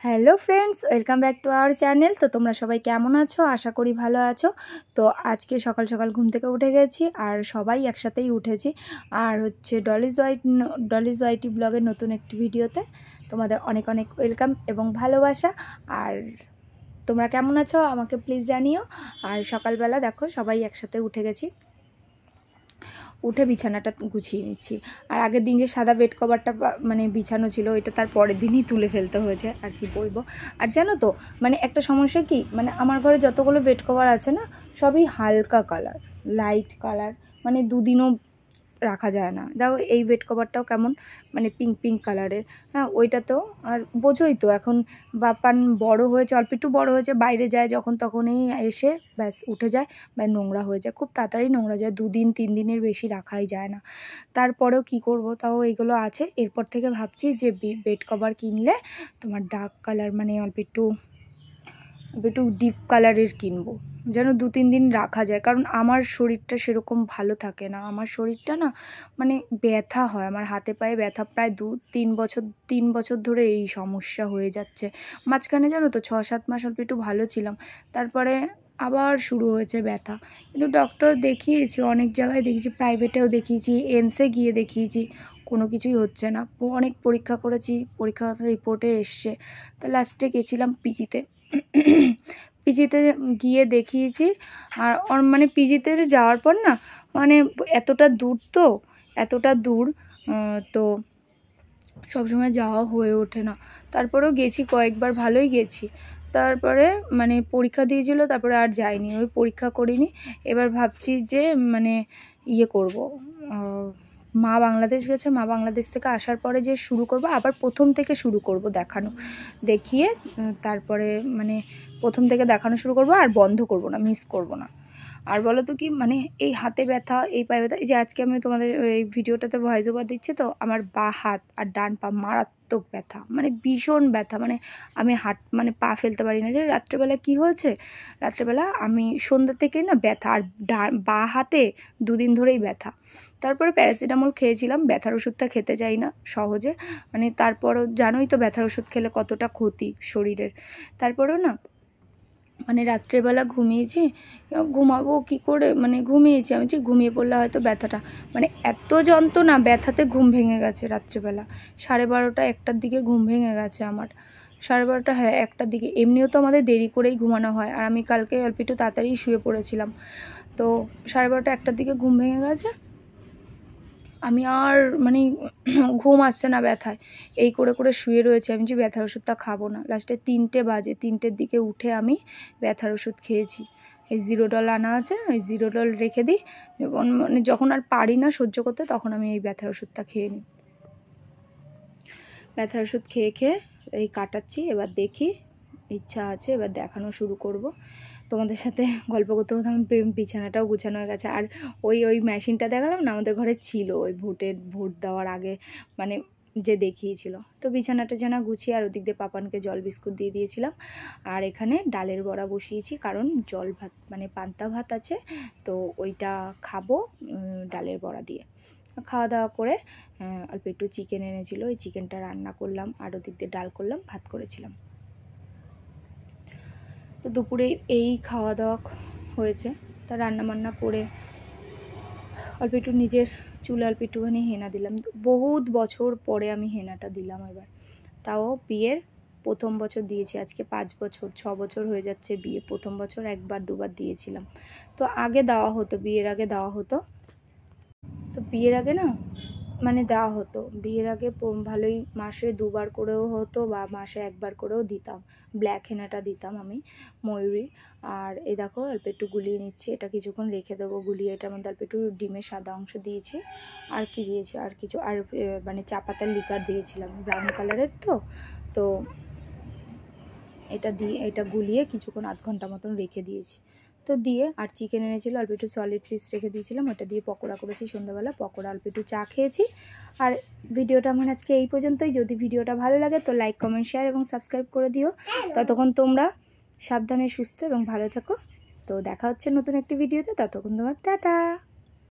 Hello friends, welcome back to our channel. তো তোমরা সবাই কেমন আছো? আশা করি ভালো আছো। তো আজকে সকাল সকাল ঘুম থেকে উঠে গেছি আর সবাই একসাথেই উঠেছি। আর হচ্ছে ডলিজ ওয়াইটি ব্লগের নতুন একটি ভিডিওতে তোমাদের অনেক অনেক ওয়েলকাম এবং ভালোবাসা। আর তোমরা কেমন আছো আমাকে প্লিজ জানিও। আর সকালবেলা দেখো সবাই একসাথে উঠে গেছি, উঠে বিছানাটা গুছিয়ে নিচ্ছি। আর আগের দিন যে সাদা বেড কভারটা মানে বিছানো ছিল ওইটা তার পরের দিনই তুলে ফেলতে হয়েছে, আর কি বলবো। আর জানো তো মানে একটা সমস্যা কি, মানে আমার ঘরে যতগুলো বেড কভার আছে না সবই হালকা কালার, লাইট কালার, মানে দুদিনও রাখা যায় না। দেখো এই বেড কভারটাও কেমন মানে পিঙ্ক পিঙ্ক কালারের। হ্যাঁ, ওইটাতেও আর বোঝোই তো এখন বাপান বড় হয়েছে, অল্প একটু বড় হয়েছে, বাইরে যায় যখন তখনই এসে ব্যাস উঠে যায় বা নোংরা হয়ে যায়, খুব তাড়াতাড়ি নোংরা যায়, 2-3 দিনের বেশি রাখাই যায় না। তারপরেও কি করব, তাও এগুলো আছে। এরপর থেকে ভাবছি যে বেড কভার কিনলে তোমার ডার্ক কালার মানে অল্প একটু ডিপ কালারের কিনবো, যেন 2-3 দিন রাখা যায়। কারণ আমার শরীরটা সেরকম ভালো থাকে না, আমার শরীরটা না মানে ব্যথা হয়, আমার হাতে পায়ে ব্যথা প্রায় 3 বছর ধরে এই সমস্যা হয়ে যাচ্ছে। মাঝখানে জানো তো 6-7 মাস অল্প একটু ভালো ছিলাম, তারপরে আবার শুরু হয়েছে ব্যথা। কিন্তু ডক্টর দেখিয়েছি, অনেক জায়গায় দেখিয়েছি, প্রাইভেটেও দেখিয়েছি, এমসে গিয়ে দেখিয়েছি, কোনো কিছুই হচ্ছে না। অনেক পরীক্ষা করেছি, পরীক্ষা রিপোর্টে এসছে। তো লাস্টে গেছিলাম পিজিতে। পিজিতে গিয়ে দেখিয়েছি। আর মানে পিজিতে যাওয়ার পর না মানে এতটা দূর তো সবসময় যাওয়া হয়ে ওঠে না। তারপরেও গেছি কয়েকবার, ভালোই গেছি। তারপরে মানে পরীক্ষা দিয়েছিল, তারপরে আর যাইনি, ওই পরীক্ষা করিনি। এবার ভাবছি যে মানে ইয়ে করব, মা বাংলাদেশ গেছে, মা বাংলাদেশ থেকে আসার পরে যে শুরু করব, আবার প্রথম থেকে শুরু করব দেখানো, দেখিয়ে তারপরে মানে প্রথম থেকে দেখানো শুরু করব, আর বন্ধ করব না, মিস করব না। আর বলো তো কি, মানে এই হাতে ব্যথা, এই পায়ে ব্যথা, এই যে আজকে আমি তোমাদের এই ভিডিওটাতে ভয়েস ওভার দিচ্ছি, তো আমার বাঁ হাত আর ডান পা মারাত্মক ব্যথা, মানে ভীষণ ব্যথা, মানে আমি মানে পা ফেলতে পারি না। যে রাত্রেবেলা কি হয়েছে, রাত্রেবেলা আমি সন্ধ্যা থেকেই না ব্যথা, আর বাঁ হাতে 2 দিন ধরেই ব্যথা। তারপরে প্যারাসিটামল খেয়েছিলাম, ব্যথার ওষুধটা খেতে চাই না সহজে, মানে তারপরও জানোই তো ব্যথার ওষুধ খেলে কতটা ক্ষতি শরীরের। তারপরেও না মানে রাত্রেবেলা ঘুমিয়েছি, ঘুমাবো কি করে, মানে ঘুমিয়েছি, আমি যে ঘুমিয়ে পড়লে হয়তো ব্যথাটা মানে এত যন্ত্রণা, ব্যথাতে ঘুম ভেঙে গেছে রাত্রেবেলা 12:30-1টার দিকে ঘুম ভেঙে গেছে আমার। 12:30, হ্যাঁ 1টার দিকে। এমনিও তো আমাদের দেরি করেই ঘুমানো হয়, আর আমি কালকে অল্প একটু তাড়াতাড়ি শুয়ে পড়েছিলাম, তো 12:30-1টার দিকে ঘুম ভেঙে গেছে। আমি আর মানে ঘুম আসছে না ব্যথায়, এই করে করে শুয়ে রয়েছে। আমি যে ব্যথার ওষুধটা খাবো না, লাস্টে 3টে বাজে, 3টের দিকে উঠে আমি ব্যথার ওষুধ খেয়েছি। এই জিরোডল আনা আছে, ওই জিরোডল রেখে দিই, মানে যখন আর পারি না সহ্য করতে তখন আমি এই ব্যথার ওষুধটা খেয়ে নিই। ব্যথার ওষুধ খেয়ে খেয়ে এই কাটাচ্ছি। এবার দেখি, ইচ্ছা আছে এবার দেখানো শুরু করব তোমাদের সাথে। গল্প করতে করতে আমার বিছানাটাও গুছানো হয়ে গেছে। আর ওই মেশিনটা দেখালাম না, আমাদের ঘরে ছিল, ওই ভোট দেওয়ার আগে মানে যে দেখিয়েছিল। তো বিছানাটা যেন গুছিয়ে, আর ওদিক দিয়ে পাপানকে জল বিস্কুট দিয়ে দিয়েছিলাম। আর এখানে ডালের বড়া বসিয়েছি, কারণ জল ভাত মানে পান্তা ভাত আছে, তো ওইটা খাবো ডালের বড়া দিয়ে। খাওয়া দাওয়া করে অল্প একটু চিকেন এনেছিল, ওই চিকেনটা রান্না করলাম, আর ওদিক দিয়ে ডাল করলাম, ভাত করেছিলাম। তো দুপুরে এই খাওয়া দাওয়া হয়েছে। তা রান্নাবান্না করে অল্প একটু নিজের চুলে অল্প একটুখানি হেনা দিলাম। বহুত বছর পরে আমি হেনাটা দিলাম এবার, তাও বিয়ের প্রথম বছর দিয়েছি। আজকে 5 বছর 6 বছর হয়ে যাচ্ছে বিয়ে, প্রথম বছর 1-2বার দিয়েছিলাম। তো আগে দেওয়া হতো, বিয়ের আগে দেওয়া হতো। তো বিয়ের আগে না মানে দেওয়া হতো, বিয়ের আগে ভালোই মাসে 2বার করেও হতো, বা মাসে 1বার করেও দিতাম। ব্ল্যাক হেনাটা দিতাম আমি, ময়ূরী। আর এই দেখো অল্প একটু গুলিয়ে নিচ্ছি, এটা কিছুক্ষণ রেখে দেবো গুলিয়ে। এটার মধ্যে অল্প একটু ডিমের সাদা অংশ দিয়েছি, আর কি দিয়েছি, আর কিছু, আর মানে চা পাতার লিকার দিয়েছিলাম ব্রাউন কালারের। তো এটা দিয়ে, এটা গুলিয়ে কিছুক্ষণ 1/2 ঘন্টা মতন রেখে দিয়েছি। তো দিয়ে, আর চিকেন এনেছিল অল্প একটু সলিড পিস রেখে দিয়েছিলাম, ওটা দিয়ে পকোড়া করেছি সন্ধ্যাবেলা, পকোড়া অল্প একটু চা খেয়েছি। আর ভিডিওটা আমার আজকে এই পর্যন্তই। যদি ভিডিওটা ভালো লাগে তো লাইক, কমেন্ট, শেয়ার এবং সাবস্ক্রাইব করে দিও। ততক্ষণ তোমরা সাবধানে, সুস্থ এবং ভালো থেকো। তো দেখা হচ্ছে নতুন একটি ভিডিওতে, ততক্ষণ তোমার টাটা।